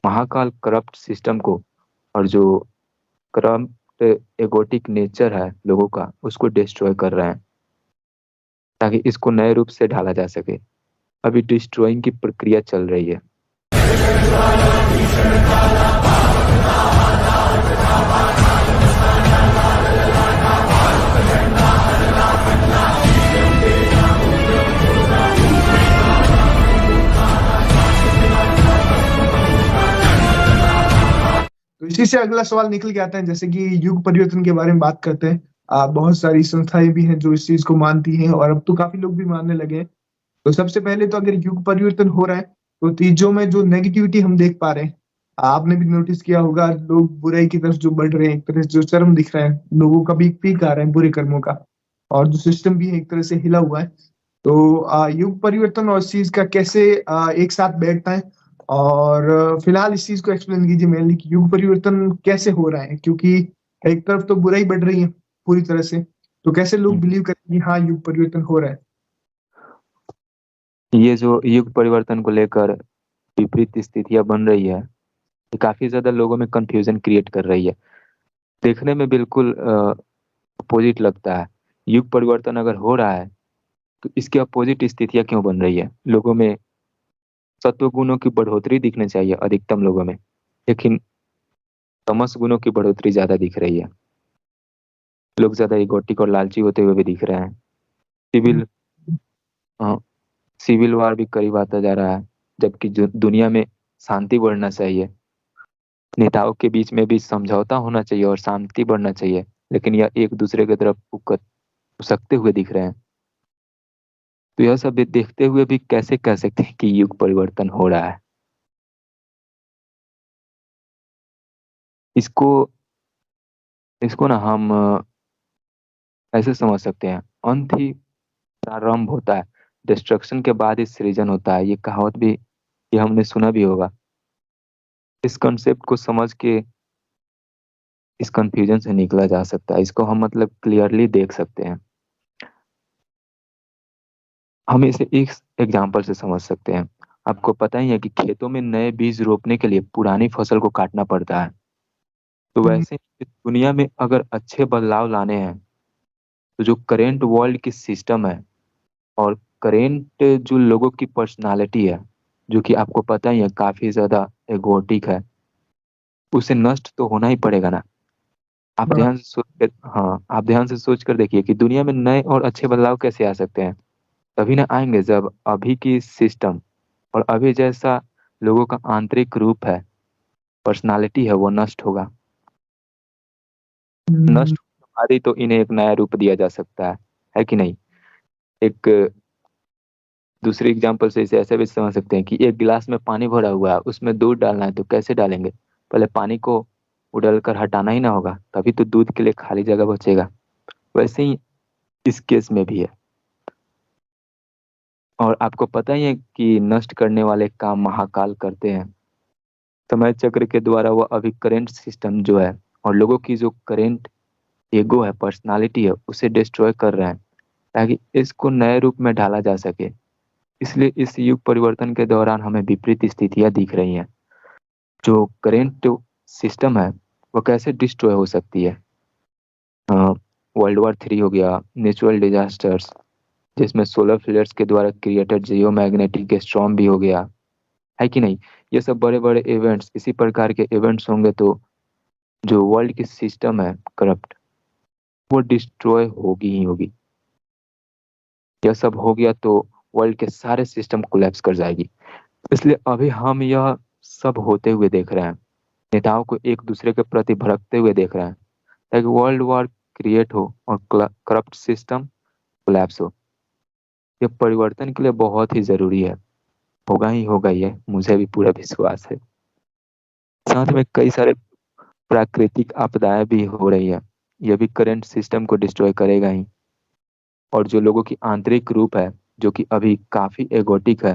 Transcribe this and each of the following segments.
Mahakal corrupt system को और जो करप्ट एगोटिक नेचर है लोगों का उसको डिस्ट्रॉय कर रहे हैं, ताकि इसको नए रूप से ढाला जा सके। अभी डिस्ट्रॉइंग की प्रक्रिया चल रही है। तो इसी से अगला सवाल निकल के आता है, जैसे कि युग परिवर्तन के बारे में बात करते हैं। बहुत सारी संस्थाएं भी हैं जो इस चीज को मानती हैं, और अब तो काफी लोग भी मानने लगे हैं। तो सबसे पहले तो अगर युग परिवर्तन हो रहा है, तो चीजों में जो नेगेटिविटी हम देख पा रहे हैं, आपने भी नोटिस किया होगा, लोग बुराई की तरफ जो बढ़ रहे हैं, एक तरह से जो चरम दिख रहा है, लोगों का भी पीक आ रहा है बुरे कर्मों का, और जो सिस्टम भी है एक तरह से हिला हुआ है। तो युग परिवर्तन और इस चीज का कैसे एक साथ बैठता है, और फिलहाल इस चीज को एक्सप्लेन कीजिए मेनली कि युग परिवर्तन कैसे हो रहा है, क्योंकि एक तरफ तो बुराई बढ़ रही है पूरी तरह से, तो कैसे लोग बिलीव करें कि हाँ युग परिवर्तन हो रहा है। ये जो युग परिवर्तन को लेकर विपरीत स्थितियां बन रही है, ये काफी ज्यादा लोगों में कंफ्यूजन क्रिएट कर रही है। देखने में बिल्कुल अपोजिट लगता है। युग परिवर्तन अगर हो रहा है तो इसके अपोजिट स्थितियां क्यों बन रही है? लोगों में सत्व गुणों की बढ़ोतरी दिखनी चाहिए अधिकतम लोगों में, लेकिन तमस गुणों की बढ़ोतरी ज्यादा दिख रही है। लोग ज्यादा इगोटिक और लालची होते हुए भी दिख रहे हैं। सिविल अ, सिविल वार भी करीब आता जा रहा है, जबकि जो दुनिया में शांति बढ़ना चाहिए, नेताओं के बीच में भी समझौता होना चाहिए और शांति बढ़ना चाहिए, लेकिन यह एक दूसरे की तरफ उकसकते हुए दिख रहे हैं। तो यह सब भी देखते हुए भी कैसे कह सकते हैं कि युग परिवर्तन हो रहा है? इसको इसको ना हम ऐसे समझ सकते हैं, अंत ही प्रारंभ होता है, डिस्ट्रक्शन के बाद ही सृजन होता है। ये कहावत भी, ये हमने सुना भी होगा। इस कॉन्सेप्ट को समझ के इस कंफ्यूजन से निकला जा सकता है, इसको हम मतलब क्लियरली देख सकते हैं। हम इसे एक एग्जाम्पल से समझ सकते हैं। आपको पता ही है कि खेतों में नए बीज रोपने के लिए पुरानी फसल को काटना पड़ता है। तो हम्म, वैसे ही इस दुनिया में अगर अच्छे बदलाव लाने हैं, तो जो करेंट वर्ल्ड की सिस्टम है और करेंट जो लोगों की पर्सनालिटी है, जो कि आपको पता ही है काफी ज्यादा एगोटिक है, उसे नष्ट तो होना ही पड़ेगा ना। आप हाँ, ध्यान से सोच कर, हाँ, आप ध्यान से सोच कर देखिए कि दुनिया में नए और अच्छे बदलाव कैसे आ सकते हैं। तभी ना आएंगे जब अभी की सिस्टम और अभी जैसा लोगों का आंतरिक रूप है, पर्सनालिटी है, वो नष्ट होगा। हम्म, नष्ट होने के बाद ही तो इन्हें एक नया रूप दिया जा सकता है कि नहीं? एक दूसरे एग्जाम्पल से इसे ऐसे भी समझ सकते हैं कि एक गिलास में पानी भरा हुआ है, उसमें दूध डालना है तो कैसे डालेंगे? पहले पानी को उड़ल कर हटाना ही ना होगा, तभी तो दूध के लिए खाली जगह बचेगा। वैसे ही इस केस में भी है। और आपको पता ही है कि नष्ट करने वाले काम महाकाल करते हैं। समय चक्र के द्वारा वो अभी करेंट सिस्टम जो है और लोगों की जो करेंट ईगो है, पर्सनालिटी है, उसे डिस्ट्रॉय कर रहे हैं, ताकि इसको नए रूप में ढाला जा सके। इसलिए इस युग परिवर्तन के दौरान हमें विपरीत स्थितियां दिख रही हैं। जो करेंट सिस्टम है वो कैसे डिस्ट्रॉय हो सकती है? वर्ल्ड वॉर 3 हो गया, नेचुरल डिजास्टर्स जिसमें सोलर फ्लेयर्स के द्वारा क्रिएटेड जियो मैग्नेटिक स्टॉर्म भी हो गया, है कि नहीं? ये सब बड़े बड़े इवेंट्स, इसी प्रकार के इवेंट्स होंगे तो जो वर्ल्ड की सिस्टम है करप्ट, वो डिस्ट्रॉय होगी ही होगी। यह सब हो गया तो वर्ल्ड के सारे सिस्टम कोलैप्स कर जाएगी। इसलिए अभी हम यह सब होते हुए देख रहे हैं, नेताओं को एक दूसरे के प्रति भड़कते हुए देख रहे हैं, ताकि वर्ल्ड वॉर क्रिएट हो और करप्ट सिस्टम कोलैप्स हो। ये परिवर्तन के लिए बहुत ही जरूरी है, होगा ही होगा, ये मुझे भी पूरा विश्वास है। साथ में कई सारे प्राकृतिक आपदाएं भी हो रही है, यह भी करंट सिस्टम को डिस्ट्रॉय करेगा ही। और जो लोगों की आंतरिक रूप है, जो कि अभी काफी एगोटिक है,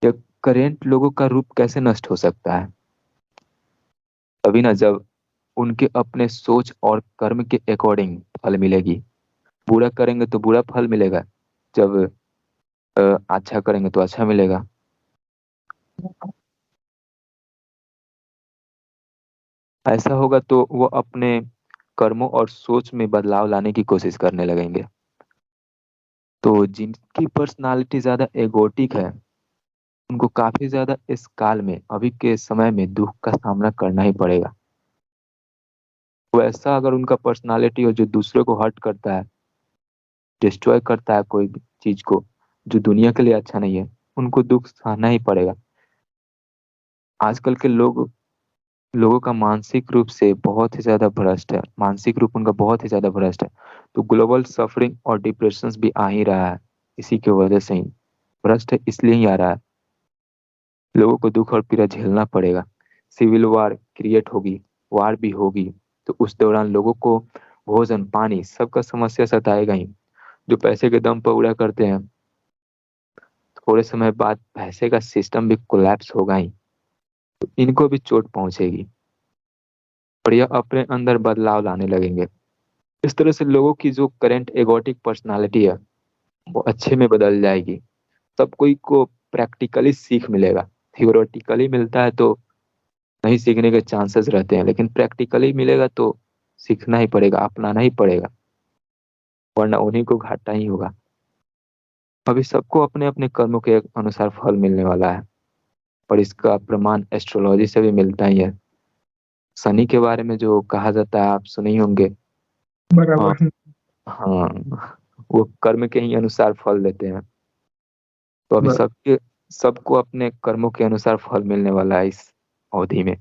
यह करेंट लोगों का रूप कैसे नष्ट हो सकता है? तभी ना जब उनके अपने सोच और कर्म के अकॉर्डिंग फल मिलेगी। बुरा करेंगे तो बुरा फल मिलेगा, जब अच्छा करेंगे तो अच्छा मिलेगा। ऐसा होगा तो वो अपने कर्मों और सोच में बदलाव लाने की कोशिश करने लगेंगे। तो जिनकी पर्सनालिटी ज्यादा एगोटिक है, उनको काफी ज्यादा इस काल में, अभी के समय में दुख का सामना करना ही पड़ेगा। वैसा अगर उनका पर्सनालिटी हो जो दूसरे को हर्ट करता है, डिस्ट्रॉय करता है कोई भी चीज को जो दुनिया के लिए अच्छा नहीं है, उनको दुख सहना ही पड़ेगा। आजकल के लोगों का मानसिक रूप से बहुत ही ज्यादा भ्रष्ट है, मानसिक रूप उनका बहुत ही ज्यादा भ्रष्ट है। तो ग्लोबल सफरिंग और डिप्रेशन भी आ ही रहा है, इसी की वजह से ही भ्रष्ट है, इसलिए ही आ रहा है। लोगों को दुख और पीड़ा झेलना पड़ेगा। सिविल वार क्रिएट होगी, वार भी होगी, तो उस दौरान लोगों को भोजन पानी सबका समस्या सताएगा ही। जो पैसे के दम पर उड़ा करते हैं, थोड़े समय बाद पैसे का सिस्टम भी कोलैप्स होगा ही, तो इनको भी चोट पहुंचेगी और यह अपने अंदर बदलाव लाने लगेंगे। इस तरह से लोगों की जो करंट एगोटिक पर्सनालिटी है वो अच्छे में बदल जाएगी। सब कोई को प्रैक्टिकली सीख मिलेगा। थियोरेटिकली मिलता है तो नहीं सीखने के चांसेस रहते हैं, लेकिन प्रैक्टिकली मिलेगा तो सीखना ही पड़ेगा, अपनाना ही पड़ेगा, वरना उन्हीं को घाटा ही होगा। अभी सबको अपने अपने कर्मों के अनुसार फल मिलने वाला है, और इसका प्रमाण एस्ट्रोलॉजी से भी मिलता ही है। शनि के बारे में जो कहा जाता है आप सुने ही होंगे। हाँ, बराबर। हाँ, वो कर्म के ही अनुसार फल देते हैं। तो अभी बर- सबको अपने कर्मों के अनुसार फल मिलने वाला है इस अवधि में।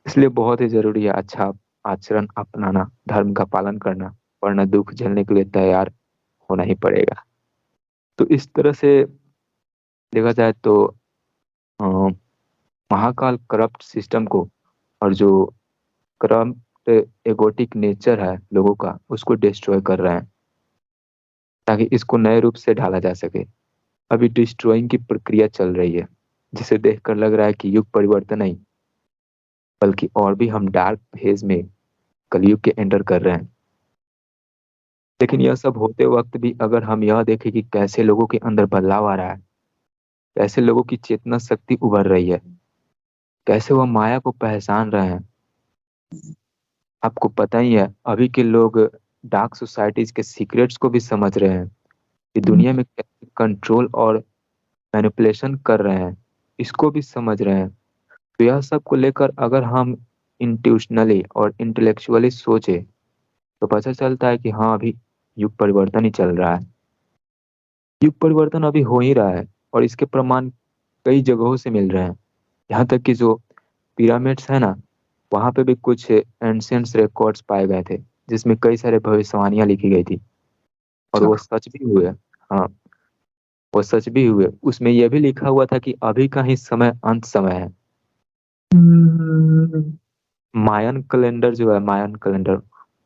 इसलिए बहुत ही जरूरी है अच्छा आचरण अपनाना, धर्म का पालन करना, वरना दुख झेलने के लिए तैयार होना ही पड़ेगा। तो इस तरह से देखा जाए तो अ, महाकाल करप्ट सिस्टम को, और जो करप्ट एगोटिक नेचर है लोगों का, उसको डिस्ट्रॉय कर रहे हैं ताकि इसको नए रूप से ढाला जा सके। अभी डिस्ट्रॉइंग की प्रक्रिया चल रही है, जिसे देखकर लग रहा है कि युग परिवर्तन नहीं, बल्कि और भी हम डार्क फेज में कलयुग के एंटर कर रहे हैं। लेकिन यह सब होते वक्त भी अगर हम यह देखें कि कैसे लोगों के अंदर बदलाव आ रहा है, कैसे लोगों की चेतना शक्ति उभर रही है, कैसे वह माया को पहचान रहे हैं। आपको पता ही है अभी के लोग डार्क सोसाइटीज के सीक्रेट्स को भी समझ रहे हैं, कि दुनिया में कैसे कंट्रोल और मैनिपुलेशन कर रहे हैं, इसको भी समझ रहे हैं। तो यह सब को लेकर अगर हम इंट्यूशनली और इंटेलेक्चुअली सोचे तो पता चलता है कि हाँ, अभी युग परिवर्तन ही चल रहा है। युग परिवर्तन अभी हो ही रहा है, और इसके प्रमाण कई जगहों से मिल रहे हैं। यहाँ तक कि जो पिरामिड्स है ना, वहां पे भी कुछ एंशियंट रिकॉर्ड्स पाए गए थे, जिसमें कई सारे भविष्यवाणियां लिखी गई थी, और अच्छा। वो सच भी हुए। हाँ, वो सच भी हुए। उसमें यह भी लिखा हुआ था कि अभी का ही समय अंत समय है। हम्म, मायन कैलेंडर जो है, मायन कैलेंडर,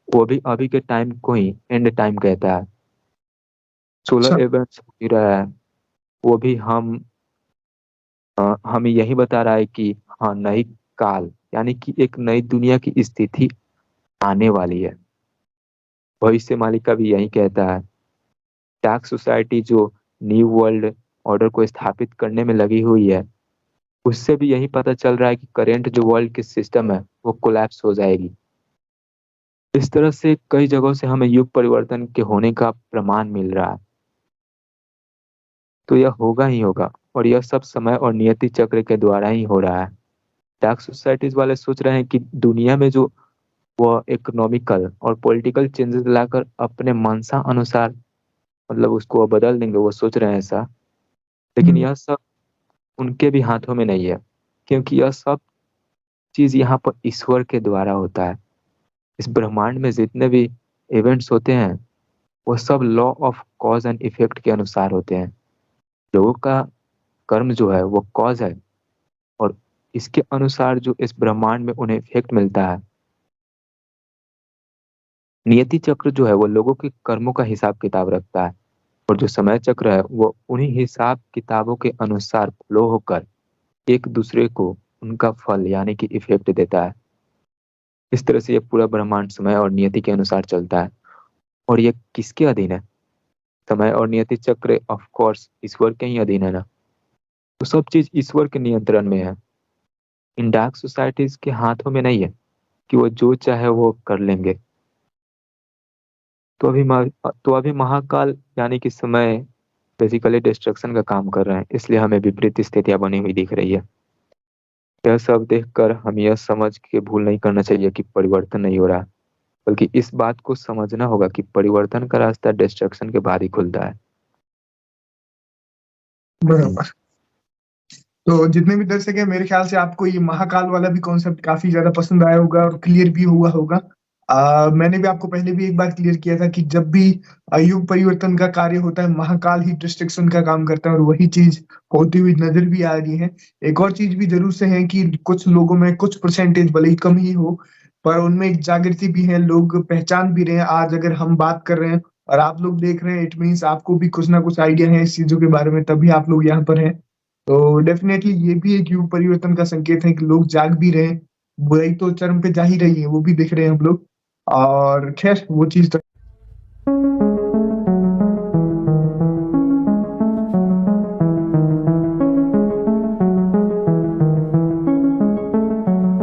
वो भी अभी के टाइम को ही एंड टाइम कहता है। अच्छा। सोलर इवेंट्स हो ही रहा है, वो भी हमें यही बता रहा है कि हाँ, नई काल यानी कि एक नई दुनिया की स्थिति आने वाली है। भविष्य मालिका भी यही कहता है। डार्क सोसाइटी जो न्यू वर्ल्ड ऑर्डर को स्थापित करने में लगी हुई है, उससे भी यही पता चल रहा है कि करेंट जो वर्ल्ड की सिस्टम है वो कोलैप्स हो जाएगी। इस तरह से कई जगहों से हमें युग परिवर्तन के होने का प्रमाण मिल रहा है। तो यह होगा ही होगा, और यह सब समय और नियति चक्र के द्वारा ही हो रहा है। डार्क सोसाइटीज वाले सोच रहे हैं कि दुनिया में जो वह इकोनॉमिकल और पॉलिटिकल चेंजेस लाकर अपने मनसा अनुसार, मतलब उसको वो बदल देंगे, वो सोच रहे हैं ऐसा। लेकिन हम्म, यह सब उनके भी हाथों में नहीं है, क्योंकि यह सब चीज यहाँ पर ईश्वर के द्वारा होता है। इस ब्रह्मांड में जितने भी इवेंट्स होते हैं, वो सब law of cause and effect के अनुसार होते हैं। लोगों का कर्म जो है वो कॉज है, और इसके अनुसार जो इस ब्रह्मांड में उन्हें इफेक्ट मिलता है। नियति चक्र जो है वो लोगों के कर्मों का हिसाब किताब रखता है, और जो समय चक्र है वो उन्हीं हिसाब किताबों के अनुसार फ्लो होकर एक दूसरे को उनका फल यानी कि इफेक्ट देता है। इस तरह से ये पूरा ब्रह्मांड समय और नियति के अनुसार चलता है। और ये किसके अधीन है? समय और नियति चक्र ऑफ कोर्स ईश्वर के ही अधीन है ना। तो सब चीज ईश्वर के नियंत्रण में है। इन डार्क सोसाइटीज के हाथों में नहीं है कि वो जो चाहे वो कर लेंगे। तो अभी महाकाल यानी कि समय बेसिकली डिस्ट्रक्शन का काम कर रहे हैं, इसलिए हमें विपरीत स्थितियां बनी हुई दिख रही है। यह सब देखकर हम यह समझ के भूल नहीं करना चाहिए कि परिवर्तन नहीं हो रहा, बल्कि इस बात को समझना होगा कि परिवर्तन का रास्ता डिस्ट्रक्शन के बाद ही खुलता है। बराबर। तो जितने भी दर्शक हैं, मेरे ख्याल से आपको ये महाकाल वाला भी कॉन्सेप्ट काफी ज्यादा पसंद आया होगा और क्लियर भी हुआ होगा। मैंने भी आपको पहले भी एक बार क्लियर किया था कि जब भी युग परिवर्तन का कार्य होता है, महाकाल ही डिस्ट्रक्शन का काम करता है, और वही चीज होती हुई नजर भी आ रही है। एक और चीज भी जरूर से है कि कुछ लोगों में कुछ परसेंटेज भले ही कम ही हो, पर उनमें एक जागृति भी है, लोग पहचान भी रहे हैं। आज अगर हम बात कर रहे हैं और आप लोग देख रहे हैं, इट मीन्स आपको भी कुछ ना कुछ आइडिया है इस चीजों के बारे में, तभी आप लोग यहाँ पर हैं। तो डेफिनेटली ये भी एक युग परिवर्तन का संकेत है कि लोग जाग भी रहे हैं। बुराई तो चरम पे जा ही रही है, वो भी देख रहे हैं हम लोग। और खैर वो चीज तो